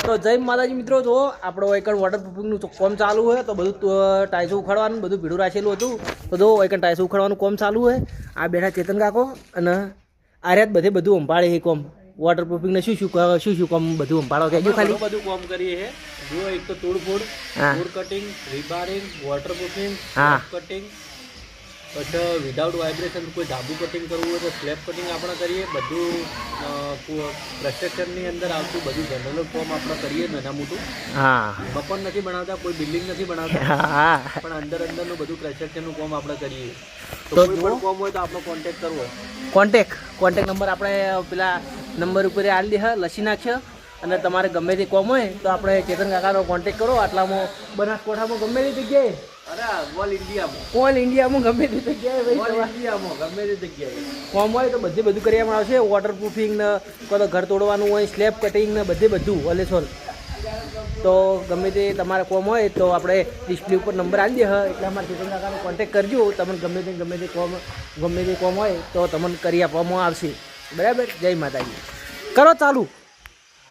તો જય માતાજી મિત્રો, જો આપણો એકણ વોટરપ્રૂફિંગનું કોમ ચાલુ હોય તો બધું ટાઈસો ઉખાડવાનું બધું ભીડું રાખેલું હતું. તો જો એકણ ટાઈસો ઉખાડવાનું કોમ ચાલુ હોય. આ બેઠા ચેતન કાકો અને આર્યાત બધું સંભાળે એ કોમ વોટરપ્રૂફિંગને શું કોમ બધું સંભાળો કે ખાલી બધું કોમ કરીએ છે. જો એક તો તોડફોડ, ફૂડ કટિંગ, રીબારિંગ, વોટરપ્રૂફિંગ, કટિંગ, પછી વિધાઉટ વાઇબ્રેશન કોઈ ધાબુ કટિંગ કરવું હોય તો સ્લેબ કટિંગ આપણે કરીએ. બધું કન્સ્ટ્રક્શનની અંદર આવતું બધું જનરલ ફોર્મ આપણે કરીએ નાના મોટું. મકાન નથી બનાવતા, કોઈ બિલ્ડિંગ નથી બનાવતા, પણ અંદરનું બધું કન્સ્ટ્રક્શનનું કોમ આપણે કરીએ. તો કોઈ પણ કોમ હોય તો આપણો કોન્ટેક્ટ કરવો. કોન્ટેક્ટ નંબર આપણે પેલા નંબર ઉપર આલી દે લસી નાખશે. અને તમારે ગમે તે કોમ હોય તો આપણે ચેતન કાકાનો કોન્ટેક્ટ કરો. આટલામાં બનાસકાંઠામાં ગમે તે જગ્યાએ, ઓલ ઇન્ડિયામાં ગમે તે જગ્યાએ ગમે તે જગ્યાએ કોમ હોય તો બધું કરવામાં આવશે. વોટરપ્રૂફિંગ ને કોઈ ઘર તોડવાનું હોય, સ્લેબ કટિંગ ને બધું ઓલેસોલ. તો ગમે તે તમારે કોમ હોય તો આપણે ડિસ્પ્લે ઉપર નંબર આપી દે એટલે અમારે ચેતન કાકાનો કોન્ટેક્ટ કરજો. તમને ગમે તે કોમ હોય તો તમને કરી આપવામાં આવશે. બરાબર. જય માતાજી. કરો ચાલુ.